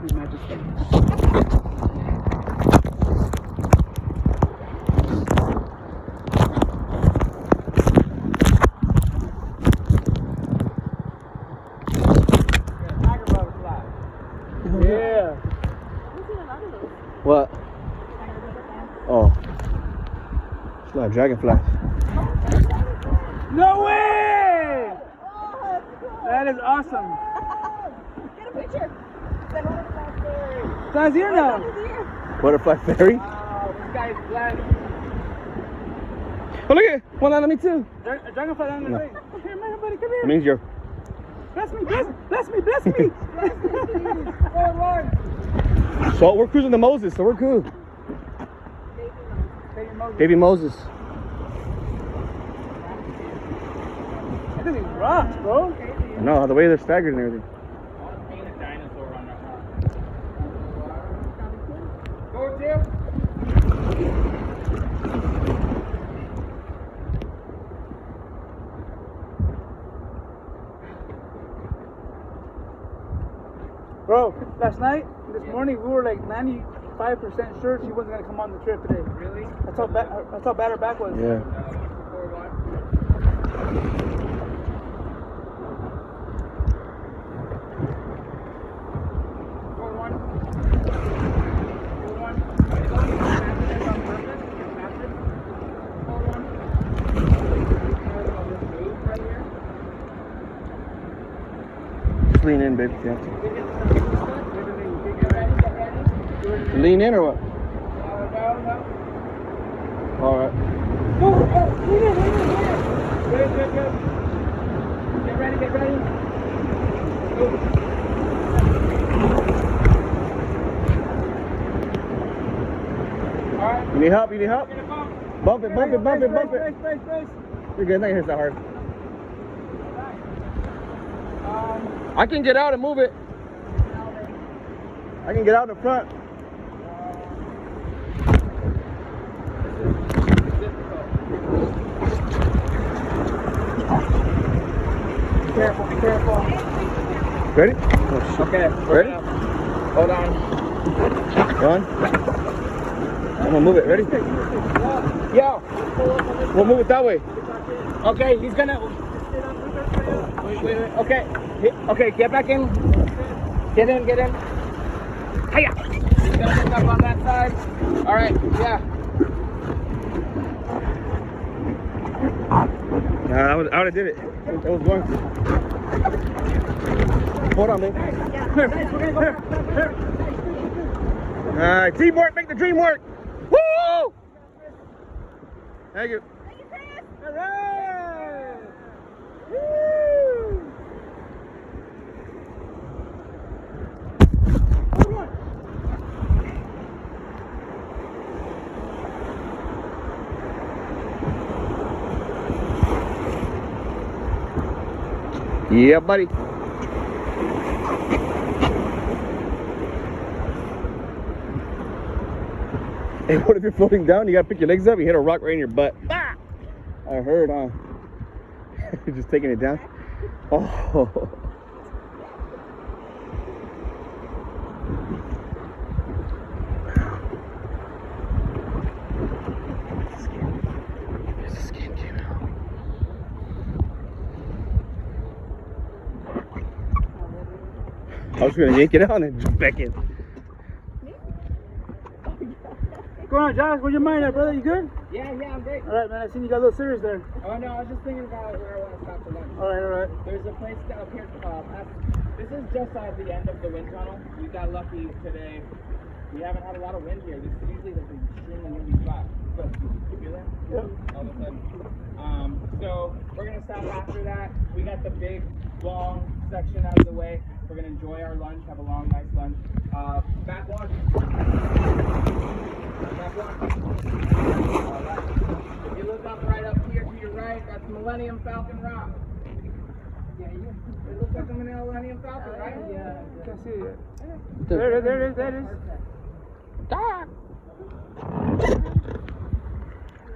His Majesty. Yeah. What? Oh. It's not dragonflies. No way! That is awesome. Get a picture. It's here now. Butterfly fairy? Wow, this guy's blessed. Oh, look at it. One on me too. A dragonfly down the No. way. Come here, man, buddy, come here. It means you're. Bless me, bless me, bless me, bless me. So we're cruising to Moses, so we're cool. Baby Moses. Look at these rocks, bro. I know, the way they're staggered and everything. Go, Tim. Bro, last night, this morning, we were like 95% sure she wasn't gonna come on the trip today. Really? That's how bad her back was. Yeah. Just lean in, baby, if you have to. Lean in or what? All right. Go! Lean in. Good. Get ready. Go. All right. You need help? Bump it. Brace. You're good, not gonna hit that hard. I can get out and move it. I can get out in the front. Be careful. Ready? Okay. Ready? Hold on. Go on. I'm gonna move it. Ready? Yo. We'll move it that way. Okay, he's gonna. Wait. Okay, get back in. Get in. Hiya. He's gonna pick up on that side. All right. Yeah. Nah, I would have did it. I was going to. Hold on, babe. Alright, teamwork, make the dream work. Woo! Thank you. All right. Woo. Yeah, buddy. Hey, what if you're floating down? You gotta pick your legs up. You hit a rock right in your butt. Ah! I heard, huh? You're just taking it down. Oh. The skin came out. I was gonna yank it out and jump back in. What's going on, Josh? Where's your mind at, brother? You good? Yeah, I'm great. All right, man. I seen you got a little serious there. Oh no, I was just thinking about where I want to stop for lunch. All right. There's a place up here. This is just at the end of the wind tunnel. We got lucky today. We haven't had a lot of wind here. This is usually like an extremely windy spot. But you feel that? Yep. All of a sudden. So we're gonna stop after that. We got the big, long section out of the way. We're gonna enjoy our lunch. Have a long, nice lunch. Back one. Back one. All right. If you look up right up here to your right, that's Millennium Falcon Rock. Yeah, it looks like a Millennium Falcon, right? Yeah. You can see it. There it is.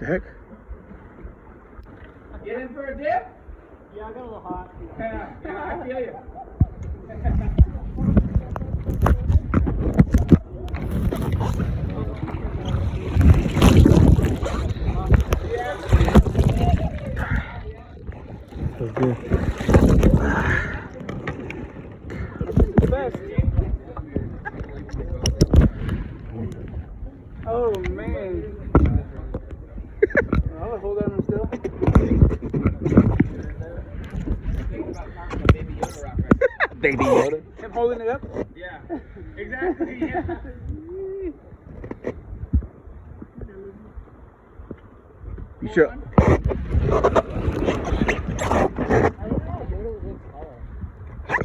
The heck? Get in for a dip? Yeah, I got a little hot. Yeah, I feel you. the best. Oh man. I'm gonna hold that one still. Baby Yoda. Him holding it up? Yeah, exactly. Yeah. You sure?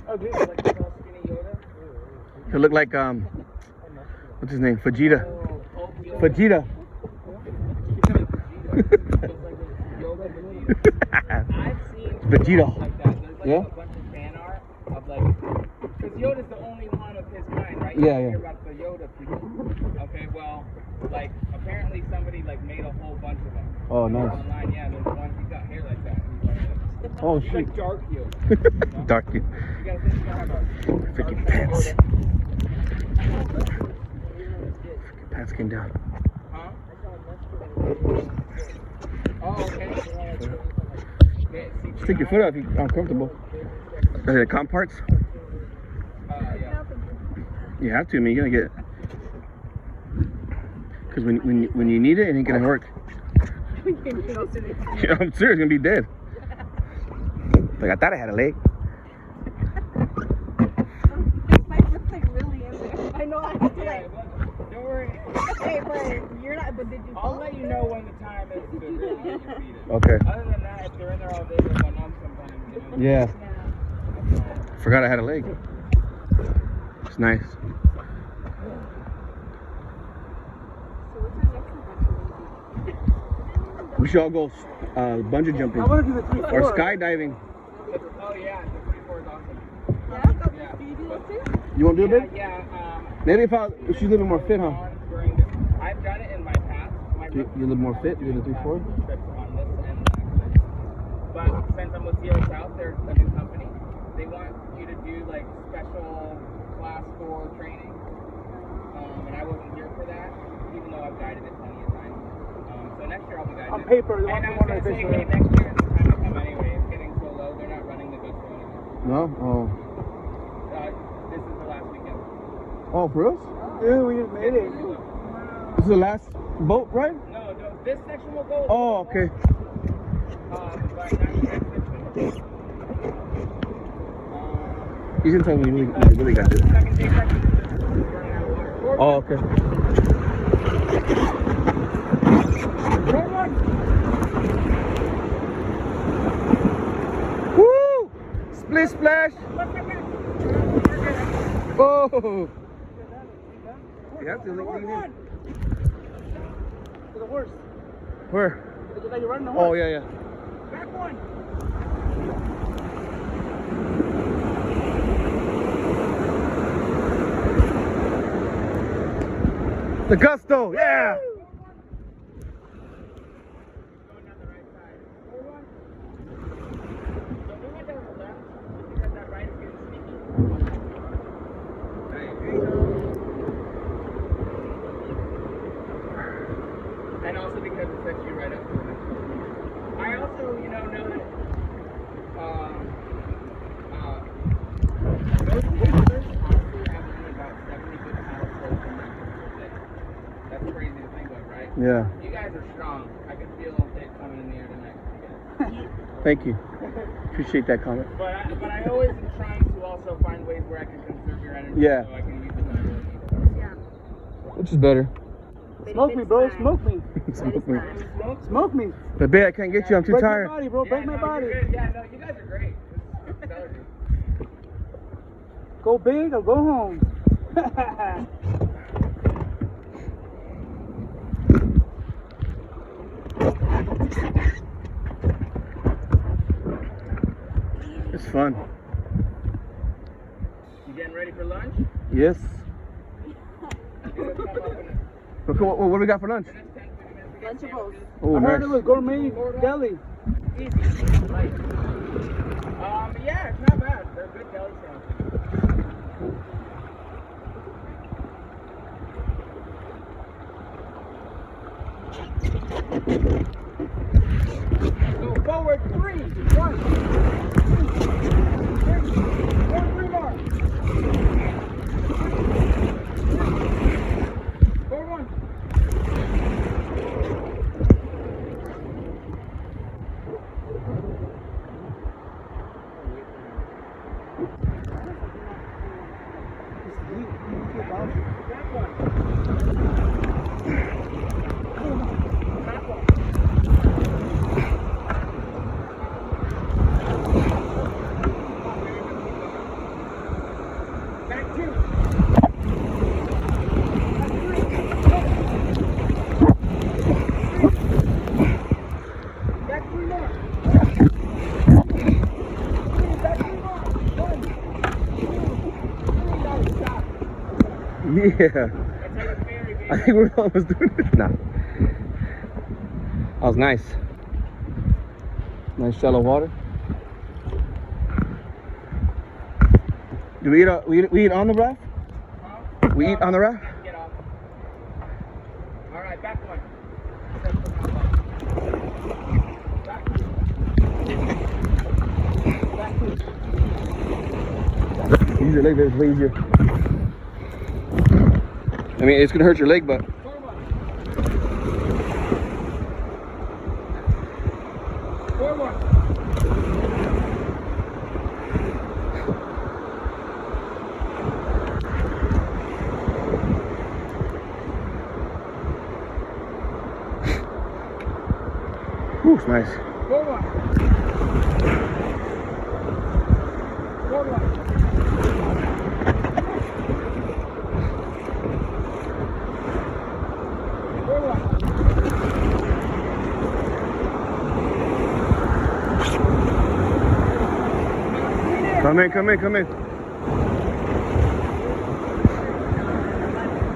Oh, dude. Like the tall, skinny Yoda. He'll look like what's his name? Vegeta. Vegeta. I've seen Vegeta. like that. There's like Yeah? a bunch of fan art of like, because Yoda's the only one of his kind, right? Yeah, You yeah. hear about the Yoda people. Okay, well, like apparently somebody like made a whole bunch of them. Oh, nice. Online, yeah. There's one. He's got hair like that. He's like, Oh he's shit. like dark hue. Dark. You gotta think you gotta have a Freaking pants. Freaking pants came down. Huh? Oh, okay. Stick your foot out if you're uncomfortable. Are they the comp parts? Yeah. You have to. I mean, you're gonna get. Because when you need it, it ain't gonna work. Yeah, I'm serious. Gonna be dead. Like I thought I had a leg. My foot's like really in there. I know I have to like. Don't worry. Hey, but you're not. But did you? I'll let you know when the time is to really get your feet in. Okay. Other than that, if they're in there all day, they'll go numb sometimes. You know? Yeah. Yeah. Forgot I had a leg. It's nice. So what's our next adventure? We should all go bungee jumping I want to do the 3 or skydiving. Oh yeah, the 3-4 is awesome. Yeah. Do you do those too? You want to do it, babe? Yeah. Maybe if she's a little more fit, huh? During this, I've done it in my past. You're a little more fit. You do the 3-4. Trips on this end, actually. But since I'm with Zero South, they're a new company. They want you to do like special class 4 training. And I wasn't here for that, even though I've guided it plenty of times. So next year I'll be guiding On it. paper, they And want I was one gonna say, official. hey, next year it's the time to come anyway. It's getting so low, they're not running the good one anymore. No? Oh. This is the last weekend. Oh, for us? Dude, we just made it. This is the last boat ride? No, this section will go. Oh, okay. But not the next section. He's gonna tell me you really got this. Second day section is running out of water. Oh, okay. Woo! Split splash! Oh! You have to lean in. To the horse. Where? It's like you're running the horse. Oh, yeah, yeah. Back one. The gusto, yeah! Going down the right side. Forward one. So we went down the left because that right is getting sneaky. And also because it sets you right up for the next one. I also, know that most campers honestly have only about 70 good paddle skills in their per day. That's crazy to think of, right? Yeah. You guys are strong. I can feel it coming in the air tonight. Thank you. Appreciate that comment. But I always am trying to also find ways where I can conserve your energy Yeah. so I can use it when I really need it. Yeah. Which is better? Smoke me, bro. Smoke me. Smoke me. Smoke me. But babe, I can't get you. I'm too Break tired. my body, bro. Break my no, body. you're good. Yeah, no, you guys are great. It's stellar, dude. Go big or go home. It's fun. You getting ready for lunch? Yes. Let's come up in Look, what do we got for lunch? the next 10, 20 minutes. We got Lunchables. sandwiches. Oh, I heard it nice. was gourmet deli. Easy. Light. Yeah, it's not bad. They're good deli sandwiches. Go forward 3, 1, 2, 3 more. Back one. Back one. Back two. Back three more. Back three more. 1, 2, 3. That was stop. Yeah. That's how you marry, baby. I think we're almost doing it. Nah. That was nice. Nice shallow water. Do we eat on the raft? Huh? We eat on the raft? Get off. All right, back one. Back two. Back two. Use your leg, it's way easier. I mean, it's gonna hurt your leg, but Forward one. Forward one. whew, it's nice. Forward one. Forward one. Forward one. Come in, come in, come in.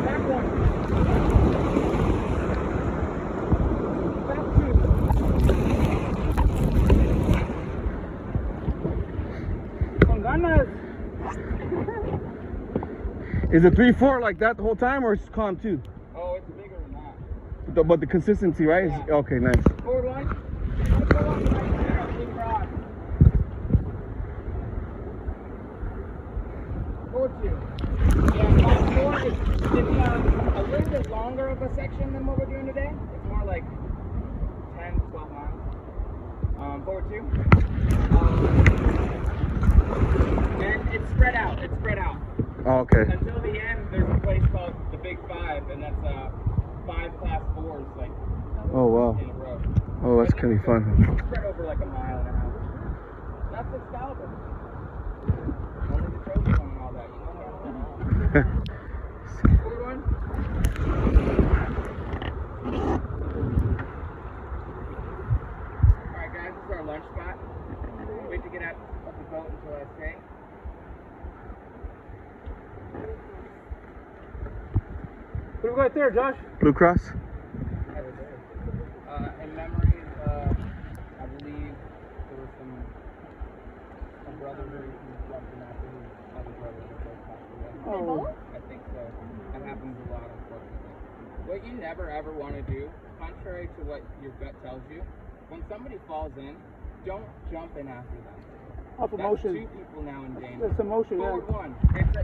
Back one. Back two. Con ganas. Is it 3-4 like that the whole time, or is it calm too? Oh, it's bigger than that. But the consistency, right? Is, Yeah. okay, nice. Forward one. Go on right there. Big rod. Forward two. Yeah, class 4 is a little bit longer of a section than what we're doing today. It's more like 10, 12 miles. Forward two. And it's spread out. It's spread out. Oh, okay. Until the end, there's a place called the Big Five, and that's 5 class 4s like Oh, wow. in a row. Oh, that's gonna be fun. Spread over like a mile and a half. That's Excalibur. Only the trophy one and all that, you know. Forward one. Alright guys, this is our lunch spot. Wait to get out of the boat until I say. What do we got there, Josh? Blue Cross? In memory of, I believe there was a brother who jumped in after his other brother and both passed away. Oh. I think so. That happens a lot, unfortunately. What you never ever want to do, contrary to what your gut tells you, when somebody falls in, don't jump in after them. Off That's emotion. 2 people now in danger. That's emotion, Forward yeah. one. It's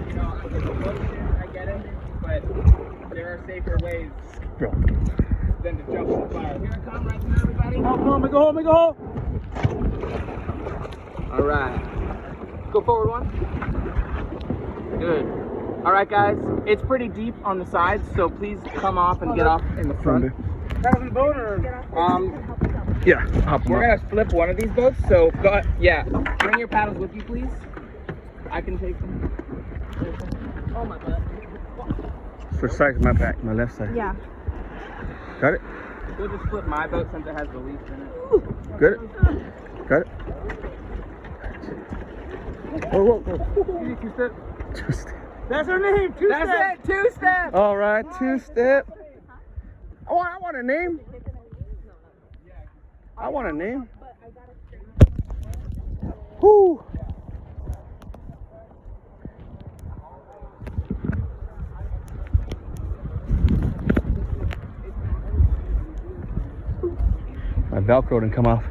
you know, it's emotion, I get it, but there are safer ways Bro. than to jump in the fire. Here I come right now, everybody. Oh, come on, make a hole, make a hole. All right. Go forward one. Good. All right, guys. It's pretty deep on the sides, so please come off and get off in the front. Paddle in the boat or? Yeah, hop 'em We're up. gonna flip one of these boats, so go. Yeah. Bring your paddles with you, please. I can take them. Oh my God. Switch sides, my back, my left side. Yeah. Got it? We'll just flip my boat since it has the least in it. Got it? Got it? Whoa, whoa, whoa. Easy, 2-step. Just. That's her name, 2-step. That's it. 2 steps. All right, 2-step. I want a name. I want a name. Whoo. My Velcro didn't come off.